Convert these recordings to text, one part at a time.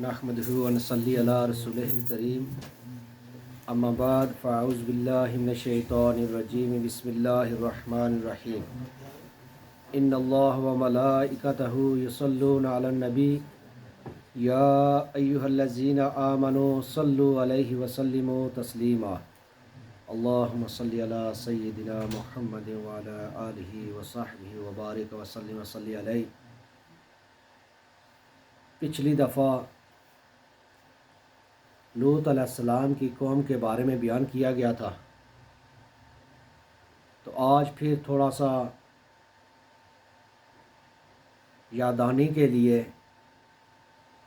نحمدہ و نصلی علی رسولہ الکریم اما بعد فاعوذ باللہ من الشیطان الرجیم بسم اللہ الرحمن الرحیم ان اللہ و ملائکتہ یصلون علی النبی یا ایہا الذین آمنوا صلوا علیہ وسلموا تسلیما اللہم صلی علی سیدنا محمد وعلی آلہ وصحبہ وبارک وسلم وصلی علیہ۔ پچھلی دفعہ لوط علیہ السلام کی قوم کے بارے میں بیان کیا گیا تھا، تو آج پھر تھوڑا سا یاددہانی کے لیے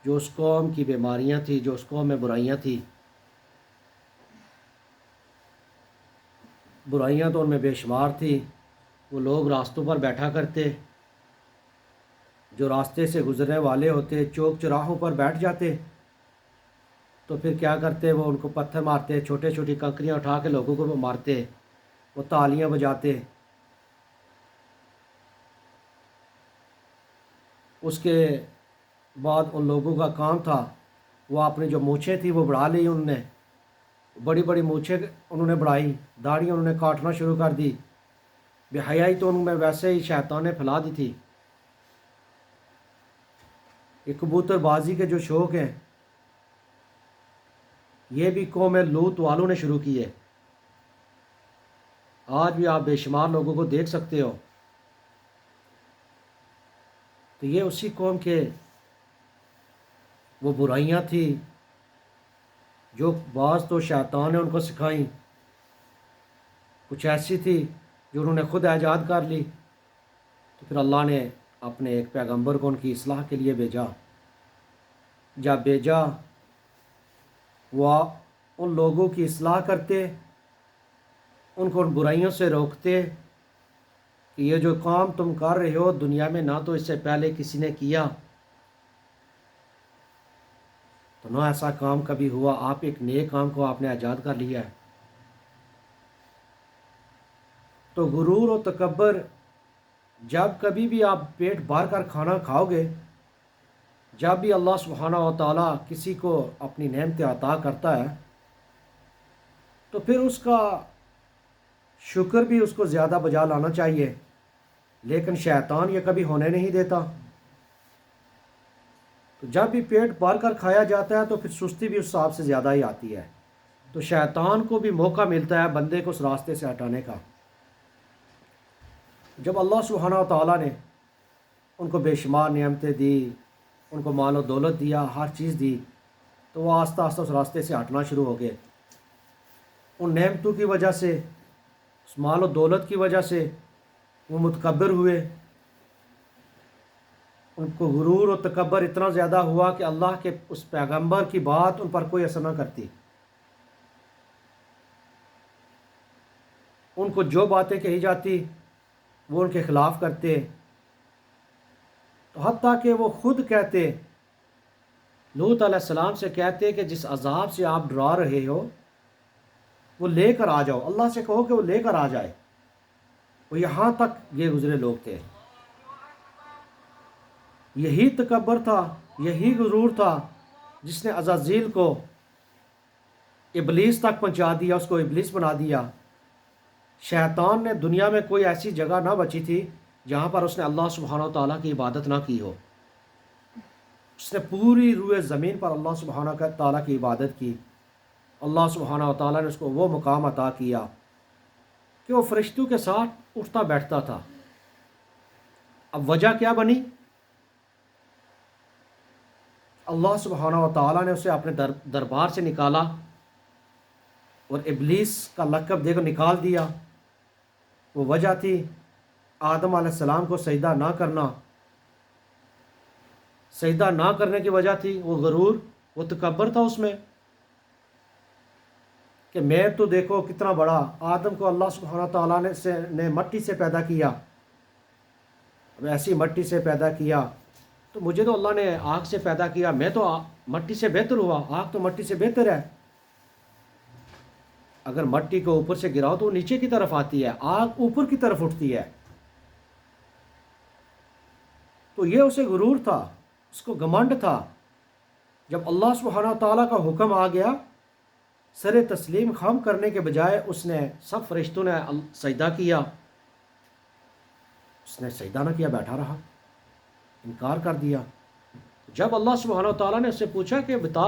جو اس قوم کی بیماریاں تھیں، جو اس قوم میں برائیاں تھیں، برائیاں تو ان میں بے شمار تھیں۔ وہ لوگ راستوں پر بیٹھا کرتے، جو راستے سے گزرنے والے ہوتے چوک چراہوں پر بیٹھ جاتے، تو پھر کیا کرتے، وہ ان کو پتھر مارتے، چھوٹے چھوٹی کنکریاں اٹھا کے لوگوں کو مارتے، وہ تالیاں بجاتے۔ اس کے بعد ان لوگوں کا کام تھا، وہ اپنی جو مونچھیں تھیں وہ بڑھا لی، انہوں نے بڑی بڑی مونچھیں انہوں نے بڑھائی، داڑھیاں انہوں نے کاٹنا شروع کر دی۔ بے حیائی تو ان میں ویسے ہی شیطان نے پھیلا دی تھی۔ یہ کبوتر بازی کے جو شوق ہیں، یہ بھی قوم لوط والوں نے شروع کیے۔ آج بھی آپ بے شمار لوگوں کو دیکھ سکتے ہو۔ تو یہ اسی قوم کے وہ برائیاں تھیں جو بعض تو شیطان نے ان کو سکھائیں، کچھ ایسی تھی جو انہوں نے خود ایجاد کر لی۔ تو پھر اللہ نے اپنے ایک پیغمبر کو ان کی اصلاح کے لیے بھیجا۔ جب بھیجا، وہ ان لوگوں کی اصلاح کرتے، ان کو ان برائیوں سے روکتے کہ یہ جو کام تم کر رہے ہو دنیا میں نہ تو اس سے پہلے کسی نے کیا، تو نہ ایسا کام کبھی ہوا، آپ ایک نیک کام کو آپ نے ایجاد کر لیا ہے۔ تو غرور و تکبر، جب کبھی بھی آپ پیٹ بھر کر کھانا کھاؤ گے، جب بھی اللہ سبحانہ و تعالیٰ کسی کو اپنی نعمت عطا کرتا ہے تو پھر اس کا شکر بھی اس کو زیادہ بجا لانا چاہیے، لیکن شیطان یہ کبھی ہونے نہیں دیتا۔ تو جب بھی پیٹ بھر کر کھایا جاتا ہے تو پھر سستی بھی اس حساب سے زیادہ ہی آتی ہے، تو شیطان کو بھی موقع ملتا ہے بندے کو اس راستے سے ہٹانے کا۔ جب اللہ سبحانہ و تعالیٰ نے ان کو بے شمار نعمتیں دی، ان کو مال و دولت دیا، ہر چیز دی، تو وہ آہستہ آہستہ اس راستے سے ہٹنا شروع ہو گئے۔ ان نعمتوں کی وجہ سے، اس مال و دولت کی وجہ سے وہ متکبر ہوئے، ان کو غرور و تکبر اتنا زیادہ ہوا کہ اللہ کے اس پیغمبر کی بات ان پر کوئی اثر نہ کرتی۔ ان کو جو باتیں کہی جاتی وہ ان کے خلاف کرتے، تو حتیٰ کہ وہ خود کہتے، لوط علیہ السلام سے کہتے کہ جس عذاب سے آپ ڈرا رہے ہو وہ لے کر آ جاؤ، اللہ سے کہو کہ وہ لے کر آ جائے۔ وہ یہاں تک یہ گزرے لوگ تھے۔ یہی تکبر تھا، یہی غرور تھا جس نے عزازیل کو ابلیس تک پہنچا دیا، اس کو ابلیس بنا دیا۔ شیطان نے دنیا میں کوئی ایسی جگہ نہ بچی تھی جہاں پر اس نے اللہ سبحانہ و تعالیٰ کی عبادت نہ کی ہو۔ اس نے پوری روئے زمین پر اللہ سبحانہ تعالیٰ کی عبادت کی۔ اللہ سبحانہ و تعالیٰ نے اس کو وہ مقام عطا کیا کہ وہ فرشتوں کے ساتھ اٹھتا بیٹھتا تھا۔ اب وجہ کیا بنی؟ اللہ سبحانہ و تعالیٰ نے اسے اپنے دربار سے نکالا اور ابلیس کا لقب دے کر نکال دیا۔ وہ وجہ تھی آدم علیہ السلام کو سجدہ نہ کرنا۔ سجدہ نہ کرنے کی وجہ تھی وہ غرور، وہ تکبر تھا اس میں کہ میں تو دیکھو کتنا بڑا، آدم کو اللہ سبحانہ تعالیٰ نے مٹی سے پیدا کیا، اب ایسی مٹی سے پیدا کیا، تو مجھے تو اللہ نے آگ سے پیدا کیا، میں تو مٹی سے بہتر ہوا، آگ تو مٹی سے بہتر ہے۔ اگر مٹی کو اوپر سے گراؤ تو وہ نیچے کی طرف آتی ہے، آگ اوپر کی طرف اٹھتی ہے۔ تو یہ اسے غرور تھا، اس کو گھمنڈ تھا، جب اللہ سبحانہ تعالیٰ کا حکم آ گیا، سر تسلیم خم کرنے کے بجائے اس نے سب فرشتوں نے سجدہ کیا، اس نے سجدہ نہ کیا، بیٹھا رہا، انکار کر دیا۔ جب اللہ سبحانہ تعالیٰ نے اس سے پوچھا کہ بتا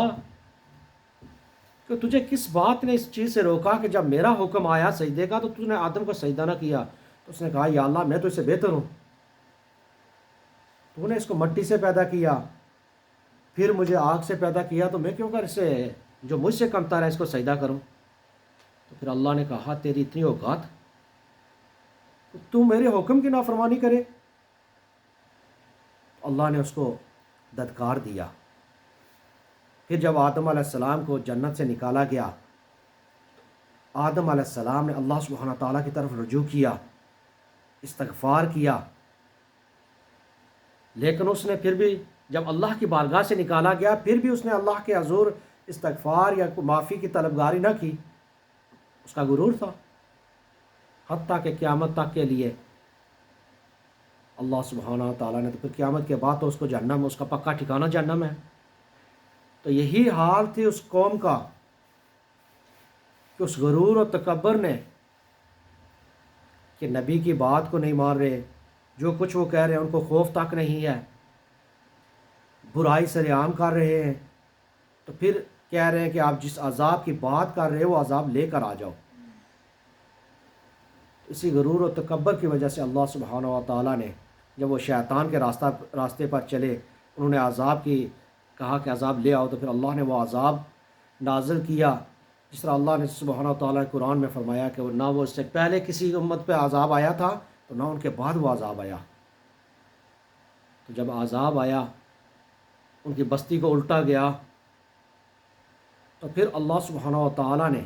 کہ تجھے کس بات نے اس چیز سے روکا کہ جب میرا حکم آیا سجدے کا تو تُو نے آدم کو سجدہ نہ کیا، تو اس نے کہا یا اللہ میں تو اس سے بہتر ہوں، تو نے اس کو مٹی سے پیدا کیا، پھر مجھے آگ سے پیدا کیا، تو میں کیوں کر اسے جو مجھ سے کمتر ہے اس کو سجدہ کروں؟ تو پھر اللہ نے کہا تیری اتنی اوقات تو میرے حکم کی نافرمانی کرے؟ اللہ نے اس کو دھتکار دیا۔ پھر جب آدم علیہ السلام کو جنت سے نکالا گیا، آدم علیہ السلام نے اللہ سبحانہ تعالیٰ کی طرف رجوع کیا، استغفار کیا، لیکن اس نے پھر بھی جب اللہ کی بارگاہ سے نکالا گیا پھر بھی اس نے اللہ کے حضور استغفار یا معافی کی طلبگاری نہ کی، اس کا غرور تھا، حتیٰ کہ قیامت تک کے لیے اللہ سبحانہ تعالیٰ نے تو پھر قیامت کے بعد تو اس کو جہنم، اس کا پکا ٹھکانہ جہنم ہے۔ تو یہی حال تھی اس قوم کا کہ اس غرور و تکبر نے کہ نبی کی بات کو نہیں مان رہے، جو کچھ وہ کہہ رہے ہیں ان کو خوف تک نہیں ہے، برائی سر عام کر رہے ہیں، تو پھر کہہ رہے ہیں کہ آپ جس عذاب کی بات کر رہے ہیں وہ عذاب لے کر آ جاؤ۔ اسی غرور و تکبر کی وجہ سے اللہ سبحانہ و تعالیٰ نے جب وہ شیطان کے راستے پر چلے، انہوں نے عذاب کی کہا کہ عذاب لے آؤ، تو پھر اللہ نے وہ عذاب نازل کیا، جس طرح اللہ نے سبحانہ و تعالیٰ نے قرآن میں فرمایا کہ نہ وہ اس سے پہلے کسی امت پہ عذاب آیا تھا تو نہ ان کے بعد وہ عذاب آیا۔ تو جب عذاب آیا ان کی بستی کو الٹا گیا، تو پھر اللہ سبحانہ و تعالیٰ نے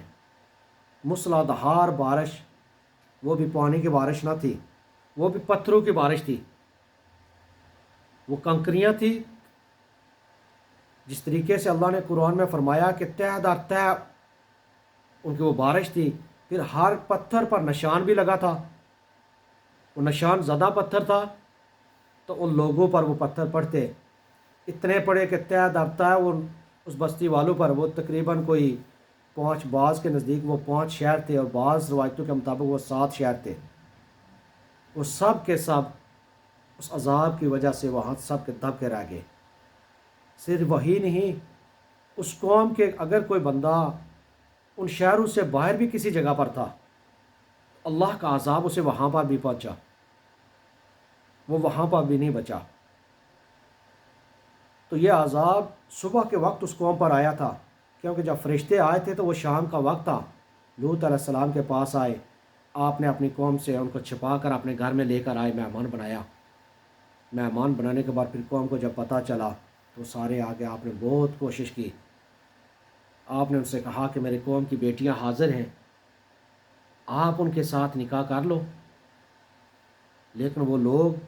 موسلا دھار بارش، وہ بھی پانی کی بارش نہ تھی، وہ بھی پتھروں کی بارش تھی، وہ کنکریاں تھی، جس طریقے سے اللہ نے قرآن میں فرمایا کہ تہ در تہ ان کی وہ بارش تھی، پھر ہر پتھر پر نشان بھی لگا تھا، وہ نشان زدہ پتھر تھا، تو ان لوگوں پر وہ پتھر پڑتے، اتنے پڑے کہ تہ در تہ وہ اس بستی والوں پر، وہ تقریباً کوئی 5 بعض کے نزدیک وہ 5 شہر تھے اور بعض روایتوں کے مطابق وہ 7 شہر تھے، وہ سب کے سب اس عذاب کی وجہ سے وہاں سب کے دب کے رہ گئے۔ صرف وہی نہیں، اس قوم کے اگر کوئی بندہ ان شہروں سے باہر بھی کسی جگہ پر تھا، اللہ کا عذاب اسے وہاں پر بھی پہنچا، وہ وہاں پر بھی نہیں بچا۔ تو یہ عذاب صبح کے وقت اس قوم پر آیا تھا، کیونکہ جب فرشتے آئے تھے تو وہ شام کا وقت تھا، لوط علیہ السلام کے پاس آئے، آپ نے اپنی قوم سے ان کو چھپا کر اپنے گھر میں لے کر آئے، مہمان بنایا۔ مہمان بنانے کے بعد پھر قوم کو جب پتہ چلا تو سارے آگے، آپ نے بہت کوشش کی، آپ نے ان سے کہا کہ میری قوم کی بیٹیاں حاضر ہیں، آپ ان کے ساتھ نکاح کر لو، لیکن وہ لوگ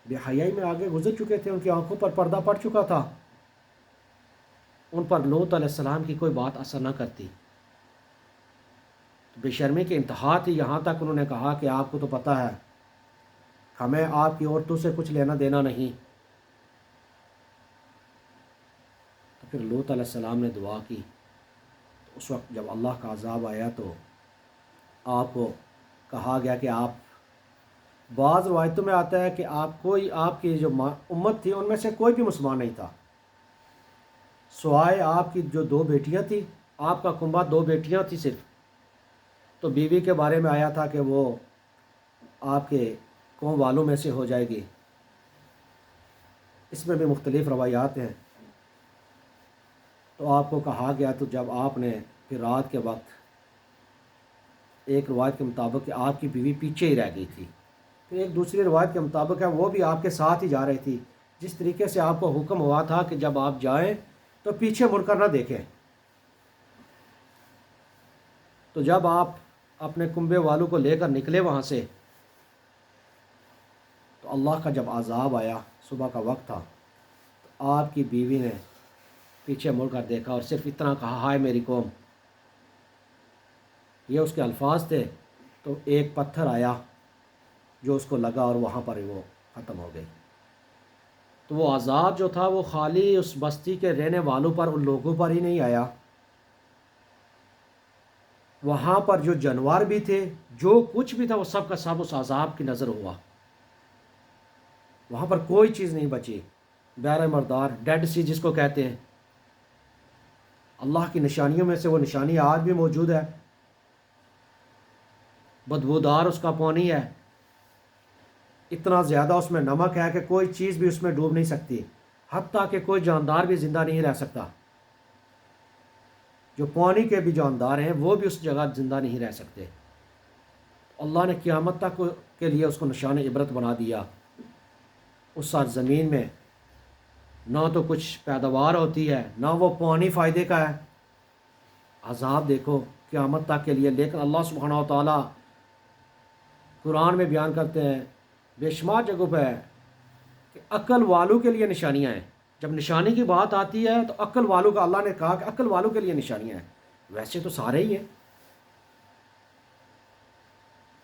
بے حیائی میں آگے گزر چکے تھے، ان کی آنکھوں پر پردہ پڑ چکا تھا، ان پر لوط علیہ السلام کی کوئی بات اثر نہ کرتی، بے شرمی کی انتہا تھی، یہاں تک انہوں نے کہا کہ آپ کو تو پتہ ہے ہمیں آپ کی عورتوں سے کچھ لینا دینا نہیں۔ تو پھر لوط علیہ السلام نے دعا کی، تو اس وقت جب اللہ کا عذاب آیا تو آپ کو کہا گیا کہ آپ، بعض روایتوں میں آتا ہے کہ آپ کی جو امت تھی ان میں سے کوئی بھی مسلمان نہیں تھا، سوائے آپ کی جو 2 بیٹیاں تھیں، آپ کا کنبہ 2 بیٹیاں تھیں صرف، تو بیوی کے بارے میں آیا تھا کہ وہ آپ کے قوم والوں میں سے ہو جائے گی، اس میں بھی مختلف روایات ہیں۔ تو آپ کو کہا گیا، تو جب آپ نے پھر رات کے وقت، ایک روایت کے مطابق کہ آپ کی بیوی پیچھے ہی رہ گئی تھی، پھر ایک دوسری روایت کے مطابق ہے وہ بھی آپ کے ساتھ ہی جا رہی تھی، جس طریقے سے آپ کو حکم ہوا تھا کہ جب آپ جائیں تو پیچھے مڑ کر نہ دیکھیں۔ تو جب آپ اپنے کنبے والوں کو لے کر نکلے وہاں سے، تو اللہ کا جب عذاب آیا، صبح کا وقت تھا، تو آپ کی بیوی نے پیچھے مڑ کر دیکھا اور صرف اتنا کہا، ہائے میری قوم، یہ اس کے الفاظ تھے، تو ایک پتھر آیا جو اس کو لگا اور وہاں پر وہ ختم ہو گئی۔ تو وہ عذاب جو تھا وہ خالی اس بستی کے رہنے والوں پر، ان لوگوں پر ہی نہیں آیا، وہاں پر جو جانور بھی تھے، جو کچھ بھی تھا، وہ سب کا سب اس عذاب کی نظر ہوا۔ وہاں پر کوئی چیز نہیں بچی۔ بحر مردار، ڈیڈ سی جس کو کہتے ہیں، اللہ کی نشانیوں میں سے وہ نشانی آج بھی موجود ہے۔ بدبودار اس کا پانی ہے، اتنا زیادہ اس میں نمک ہے کہ کوئی چیز بھی اس میں ڈوب نہیں سکتی، حتیٰ کہ کوئی جاندار بھی زندہ نہیں رہ سکتا۔ جو پانی کے بھی جاندار ہیں وہ بھی اس جگہ زندہ نہیں رہ سکتے۔ اللہ نے قیامت تک کے لیے اس کو نشان عبرت بنا دیا۔ اس سرزمین میں نہ تو کچھ پیداوار ہوتی ہے، نہ وہ پانی فائدے کا ہے۔ عذاب دیکھو قیامت تک کے لیے، لیکن اللہ سبحانہ و تعالیٰ قرآن میں بیان کرتے ہیں بے شمار جگہوں پہ کہ عقل والوں کے لیے نشانیاں ہیں۔ جب نشانی کی بات آتی ہے تو عقل والوں کا، اللہ نے کہا کہ عقل والوں کے لیے نشانیاں ہیں۔ ویسے تو سارے ہی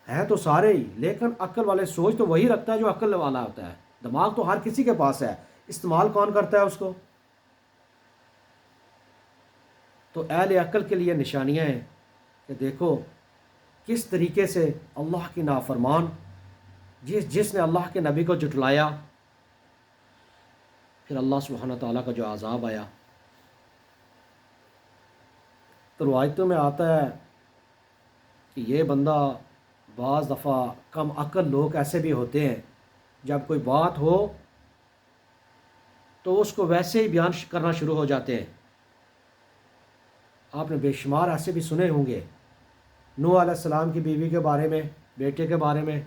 ہیں تو سارے ہی، لیکن عقل والے سوچ تو وہی رکھتا ہے جو عقل والا ہوتا ہے۔ دماغ تو ہر کسی کے پاس ہے، استعمال کون کرتا ہے اس کو؟ تو اہل عقل کے لیے نشانیاں ہیں کہ دیکھو کس طریقے سے اللہ کی نافرمان، جس نے اللہ کے نبی کو جھٹلایا، پھر اللہ سبحانہ تعالیٰ کا جو عذاب آیا۔ تو روایتوں میں آتا ہے کہ یہ بندہ، بعض دفعہ کم عقل لوگ ایسے بھی ہوتے ہیں، جب کوئی بات ہو تو اس کو ویسے ہی بیان کرنا شروع ہو جاتے ہیں۔ آپ نے بے شمار ایسے بھی سنے ہوں گے، نوح علیہ السلام کی بیوی کے بارے میں، بیٹے کے بارے میں،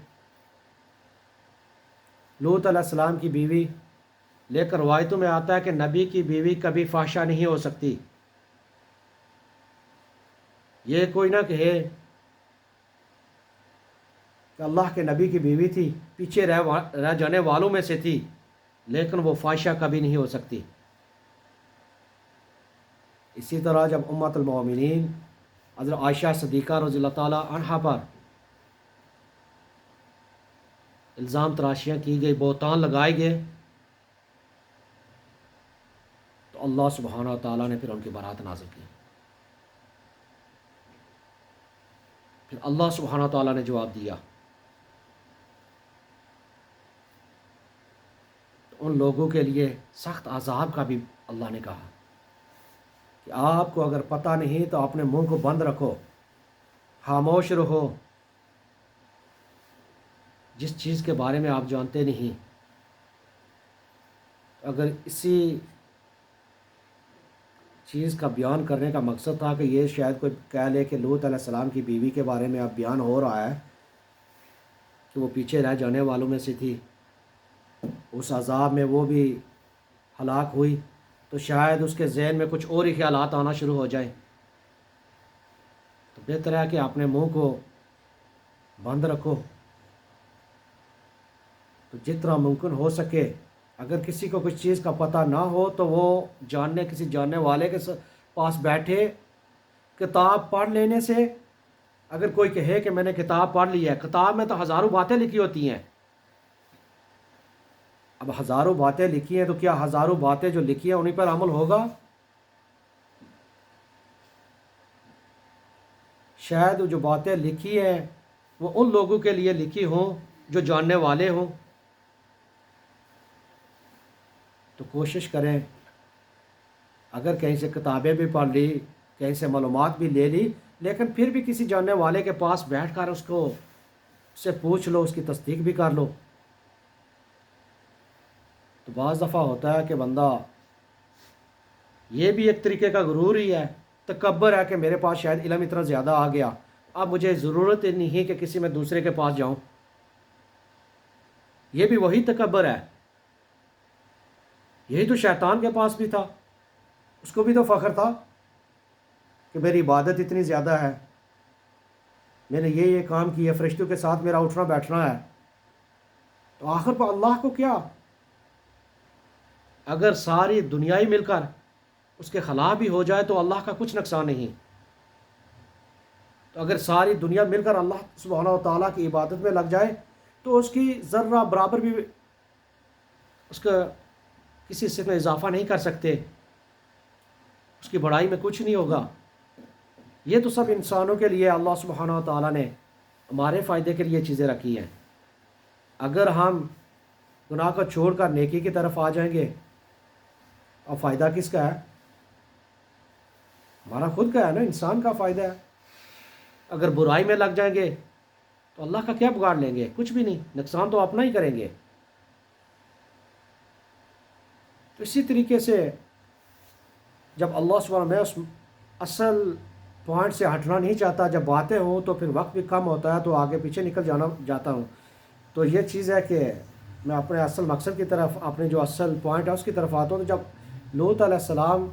لوط علیہ السلام کی بیوی، لیکن روایتوں میں آتا ہے کہ نبی کی بیوی کبھی فحشہ نہیں ہو سکتی۔ یہ کوئی نہ کہے کہ اللہ کے نبی کی بیوی تھی، پیچھے رہ جانے والوں میں سے تھی، لیکن وہ فحشہ کبھی نہیں ہو سکتی۔ اسی طرح جب امت المومنین حضرت عائشہ صدیقہ رضی اللہ تعالیٰ عنہا پر الزام تراشیاں کی گئی، بہتان لگائے گئے، تو اللہ سبحانہ و تعالیٰ نے پھر ان کی برات نازل کی۔ پھر اللہ سبحانہ و تعالیٰ نے جواب دیا۔ تو ان لوگوں کے لیے سخت عذاب کا بھی اللہ نے کہا کہ آپ کو اگر پتہ نہیں تو اپنے منہ کو بند رکھو، خاموش رہو۔ جس چیز کے بارے میں آپ جانتے نہیں، اگر اسی چیز کا بیان کرنے کا مقصد تھا کہ یہ شاید کوئی کہہ لے کہ لوط علیہ السلام کی بیوی کے بارے میں اب بیان ہو رہا ہے کہ وہ پیچھے رہ جانے والوں میں سے تھی، اس عذاب میں وہ بھی ہلاک ہوئی، تو شاید اس کے ذہن میں کچھ اور ہی خیالات آنا شروع ہو جائیں۔ تو بہتر ہے کہ اپنے منہ کو بند رکھو۔ تو جتنا ممکن ہو سکے، اگر کسی کو کچھ چیز کا پتہ نہ ہو تو وہ کسی جاننے والے کے پاس بیٹھے، کتاب پڑھ لینے سے، اگر کوئی کہے کہ میں نے کتاب پڑھ لی ہے، کتاب میں تو ہزاروں باتیں لکھی ہوتی ہیں۔ اب ہزاروں باتیں لکھی ہیں تو کیا ہزاروں باتیں جو لکھی ہیں انہیں پر عمل ہوگا؟ شاید جو باتیں لکھی ہیں وہ ان لوگوں کے لیے لکھی ہوں جو جاننے والے ہوں۔ تو کوشش کریں، اگر کہیں سے کتابیں بھی پڑھ لی، کہیں سے معلومات بھی لے لی، لیکن پھر بھی کسی جاننے والے کے پاس بیٹھ کر اس سے پوچھ لو، اس کی تصدیق بھی کر لو۔ تو بعض دفعہ ہوتا ہے کہ بندہ، یہ بھی ایک طریقے کا غرور ہی ہے، تکبر ہے کہ میرے پاس شاید علم اتنا زیادہ آ گیا، اب مجھے ضرورت ہی نہیں کہ کسی میں دوسرے کے پاس جاؤں۔ یہ بھی وہی تکبر ہے، یہی تو شیطان کے پاس بھی تھا، اس کو بھی تو فخر تھا کہ میری عبادت اتنی زیادہ ہے، میں نے یہ کام کیا، فرشتوں کے ساتھ میرا اٹھنا بیٹھنا ہے۔ تو آخر پر اللہ کو کیا؟ اگر ساری دنیا ہی مل کر اس کے خلاف بھی ہو جائے تو اللہ کا کچھ نقصان نہیں۔ تو اگر ساری دنیا مل کر اللہ سبحانہ و تعالیٰ کی عبادت میں لگ جائے تو اس کی ذرہ برابر بھی اس کا کسی حصے میں اضافہ نہیں کر سکتے، اس کی بڑائی میں کچھ نہیں ہوگا۔ یہ تو سب انسانوں کے لیے اللہ سبحانہ و تعالیٰ نے ہمارے فائدے کے لیے چیزیں رکھی ہیں۔ اگر ہم گناہ کو چھوڑ کر نیکی کی طرف آ جائیں گے، اور فائدہ کس کا ہے؟ ہمارا خود کا ہے نا، انسان کا فائدہ ہے۔ اگر برائی میں لگ جائیں گے تو اللہ کا کیا بگاڑ لیں گے؟ کچھ بھی نہیں، نقصان تو اپنا ہی کریں گے۔ تو اسی طریقے سے جب اللہ سبحانہ، میں اس اصل پوائنٹ سے ہٹنا نہیں چاہتا، جب باتیں ہوں تو پھر وقت بھی کم ہوتا ہے تو آگے پیچھے نکل جاتا ہوں۔ تو یہ چیز ہے کہ میں اپنے اصل مقصد کی طرف، اپنے جو اصل پوائنٹ ہے اس کی طرف آتا ہوں۔ تو جب لوط علیہ السلام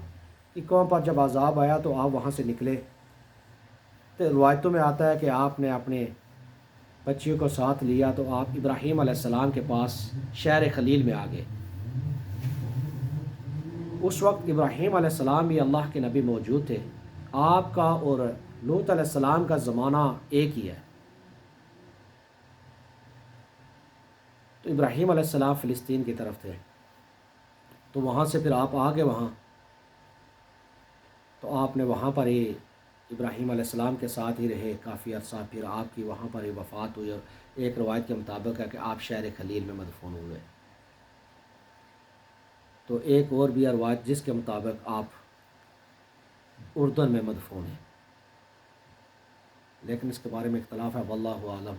کی قوم پر جب عذاب آیا تو آپ وہاں سے نکلے، تو روایتوں میں آتا ہے کہ آپ نے اپنے بچیوں کو ساتھ لیا تو آپ ابراہیم علیہ السلام کے پاس شہر خلیل میں آ گئے۔ اس وقت ابراہیم علیہ السلام بھی اللہ کے نبی موجود تھے۔ آپ کا اور لوط علیہ السلام کا زمانہ ایک ہی ہے۔ تو ابراہیم علیہ السلام فلسطین کی طرف تھے، تو وہاں سے پھر آپ آ گئے وہاں، تو آپ نے وہاں پر ہی ابراہیم علیہ السلام کے ساتھ ہی رہے کافی عرصہ۔ پھر آپ کی وہاں پر ہی وفات ہوئی، اور ایک روایت کے مطابق ہے کہ آپ شہر خلیل میں مدفون ہوئے۔ تو ایک اور بھی روایت جس کے مطابق آپ اردن میں مدفون ہیں، لیکن اس کے بارے میں اختلاف ہے، واللہ عالم۔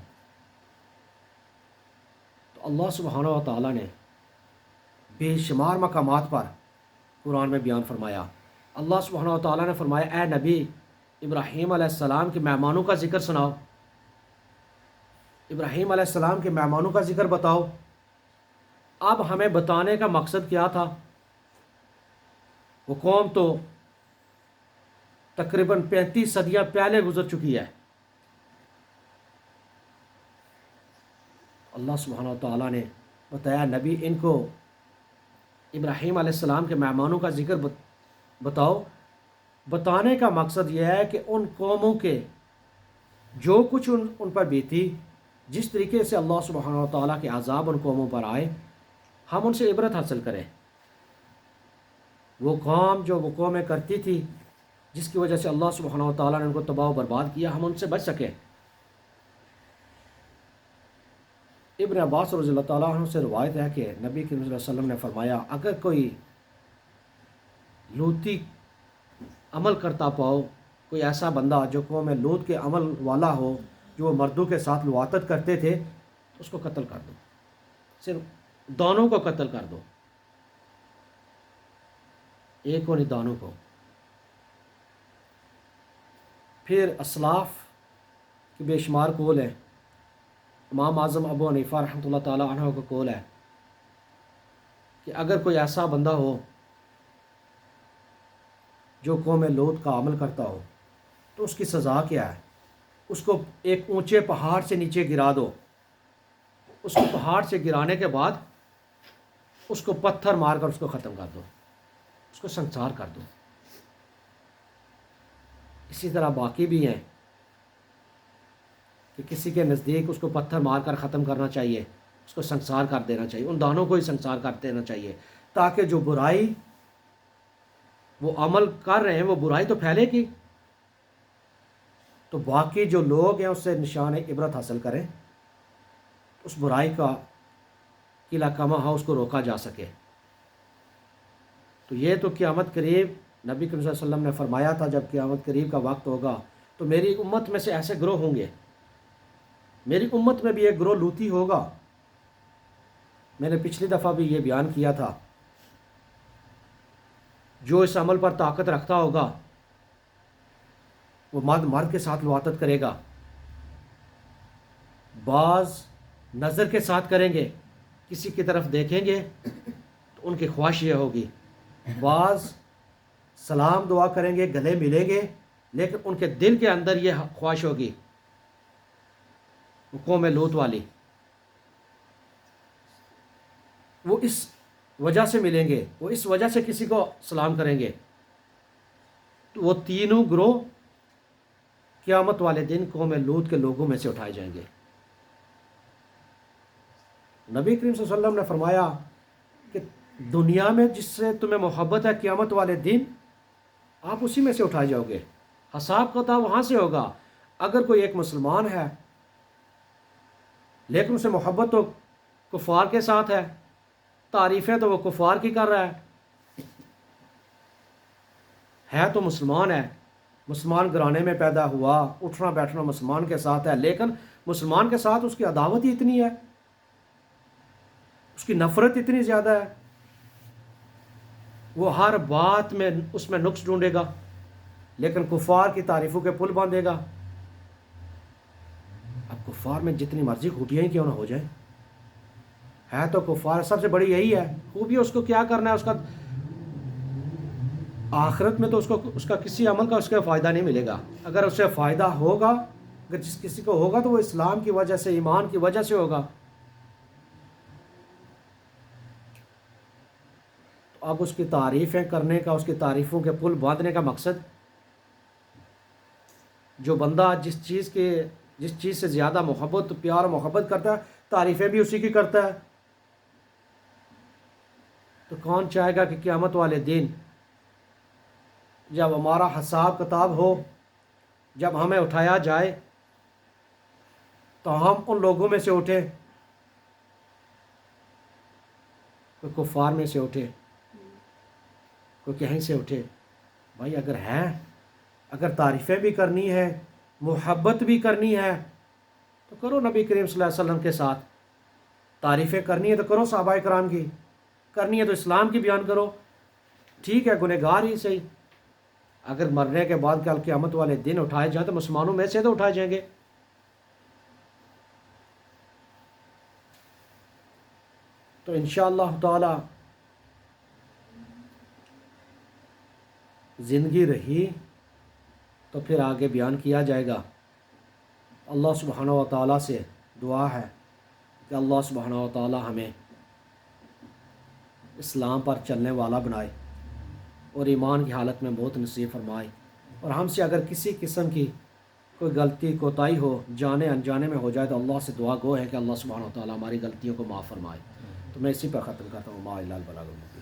تو اللہ سبحانہ و تعالیٰ نے بے شمار مقامات پر قرآن میں بیان فرمایا۔ اللہ سبحانہ و تعالیٰ نے فرمایا، اے نبی، ابراہیم علیہ السلام کے مہمانوں کا ذکر سناؤ، ابراہیم علیہ السلام کے مہمانوں کا ذکر بتاؤ۔ اب ہمیں بتانے کا مقصد کیا تھا؟ وہ قوم تو تقریباً 35 صدیاں پہلے گزر چکی ہے۔ اللہ سبحانہ و تعالیٰ نے بتایا، نبی ان کو ابراہیم علیہ السلام کے مہمانوں کا ذکر بتاؤ۔ بتانے کا مقصد یہ ہے کہ ان قوموں کے جو کچھ ان پر بیتی، جس طریقے سے اللہ سبحانہ و تعالیٰ کے عذاب ان قوموں پر آئے، ہم ان سے عبرت حاصل کریں۔ وہ قوم جو وہ قومیں کرتی تھی جس کی وجہ سے اللہ سبحانہ و تعالیٰ نے ان کو تباہ و برباد کیا، ہم ان سے بچ سکیں۔ ابن عباس رضی اللہ تعالیٰ عنہ سے روایت ہے کہ نبی کریم صلی اللہ علیہ وسلم نے فرمایا، اگر کوئی لوطی عمل کرتا پاؤ، کوئی ایسا بندہ جو قوم لوط کے عمل والا ہو، جو مردوں کے ساتھ لواطت کرتے تھے، تو اس کو قتل کر دو، صرف دونوں کو قتل کر دو، ایک کو نہیں، دونوں کو۔ پھر اسلاف کی بے شمار قول ہے۔ امام اعظم ابو حنیفہ رحمۃ اللہ تعالیٰ عنہ کا قول ہے کہ اگر کوئی ایسا بندہ ہو جو قوم لوط کا عمل کرتا ہو تو اس کی سزا کیا ہے؟ اس کو ایک اونچے پہاڑ سے نیچے گرا دو، اس کو پہاڑ سے گرانے کے بعد اس کو پتھر مار کر اس کو ختم کر دو، اس کو سنسار کر دو۔ اسی طرح باقی بھی ہیں کہ کسی کے نزدیک اس کو پتھر مار کر ختم کرنا چاہیے، اس کو سنسار کر دینا چاہیے، ان دانوں کو ہی سنسار کر دینا چاہیے، تاکہ جو برائی وہ عمل کر رہے ہیں وہ برائی تو پھیلے گی، تو باقی جو لوگ ہیں اس سے نشان عبرت حاصل کریں، اس برائی کا قلعہ کما ہو اس کو روکا جا سکے۔ تو یہ تو قیامت قریب نبی کریم صلی اللہ علیہ وسلم نے فرمایا تھا، جب قیامت قریب کا وقت ہوگا تو میری امت میں سے ایسے گروہ ہوں گے، میری امت میں بھی ایک گروہ لوطی ہوگا۔ میں نے پچھلی دفعہ بھی یہ بیان کیا تھا، جو اس عمل پر طاقت رکھتا ہوگا وہ مرد کے ساتھ لواطت کرے گا، بعض نظر کے ساتھ کریں گے، کسی کی طرف دیکھیں گے تو ان کی خواہش یہ ہوگی، بعض سلام دعا کریں گے، گلے ملیں گے، لیکن ان کے دل کے اندر یہ خواہش ہوگی قوم لوط والی، وہ اس وجہ سے ملیں گے، وہ اس وجہ سے کسی کو سلام کریں گے۔ تو وہ تینوں گروہ قیامت والے دن قوم لوط کے لوگوں میں سے اٹھائے جائیں گے۔ نبی کریم صلی اللہ علیہ وسلم نے فرمایا کہ دنیا میں جس سے تمہیں محبت ہے قیامت والے دن آپ اسی میں سے اٹھائے جاؤ گے. حساب کتاب وہاں سے ہوگا. اگر کوئی ایک مسلمان ہے لیکن اسے محبت تو کفار کے ساتھ ہے، تعریفیں تو وہ کفار کی کر رہا ہے تو مسلمان ہے، مسلمان گھرانے میں پیدا ہوا، اٹھنا بیٹھنا مسلمان کے ساتھ ہے، لیکن مسلمان کے ساتھ اس کی عداوت ہی اتنی ہے، اس کی نفرت اتنی زیادہ ہے، وہ ہر بات میں اس میں نقص ڈھونڈے گا، لیکن کفار کی تعریفوں کے پل باندھے گا. اب کفار میں جتنی مرضی خوبیاں ہی کیوں نہ ہو جائیں، ہے تو کفار سب سے بڑی یہی ہے خوبی. اس کو کیا کرنا ہے، اس کا آخرت میں تو اس کا کسی عمل کا اس کا فائدہ نہیں ملے گا. اگر اسے فائدہ ہوگا، اگر جس کسی کو ہوگا تو وہ اسلام کی وجہ سے، ایمان کی وجہ سے ہوگا. تو اب اس کی تعریفیں کرنے کا، اس کی تعریفوں کے پل باندھنے کا مقصد، جو بندہ جس چیز سے زیادہ محبت، پیار و محبت کرتا ہے، تعریفیں بھی اسی کی کرتا ہے. تو کون چاہے گا کہ قیامت والے دن جب ہمارا حساب کتاب ہو، جب ہمیں اٹھایا جائے تو ہم ان لوگوں میں سے اٹھیں، کوئی کفار میں سے اٹھے، کوئی کہیں سے اٹھے. بھائی اگر تعریفیں بھی کرنی ہے، محبت بھی کرنی ہے تو کرو نبی کریم صلی اللہ علیہ وسلم کے ساتھ. تعریفیں کرنی ہے تو کرو صحابہ کرام کی، کرنی ہے تو اسلام کی بیان کرو. ٹھیک ہے گنہگار ہی صحیح، اگر مرنے کے بعد کل قیامت والے دن اٹھائے جائیں تو مسلمانوں میں سے تو اٹھائے جائیں گے. تو انشاءاللہ تعالی زندگی رہی تو پھر آگے بیان کیا جائے گا. اللہ سبحانہ و تعالیٰ سے دعا ہے کہ اللہ سبحانہ و تعالیٰ ہمیں اسلام پر چلنے والا بنائے اور ایمان کی حالت میں موت نصیب فرمائے. اور ہم سے اگر کسی قسم کی کوئی غلطی کوتاہی ہو، جانے انجانے میں ہو جائے تو اللہ سے دعا گو ہے کہ اللہ سبحانہ و تعالیٰ ہماری غلطیوں کو معاف فرمائے. تو میں اسی پر ختم کرتا ہوں. ما الا البلاغ المبین.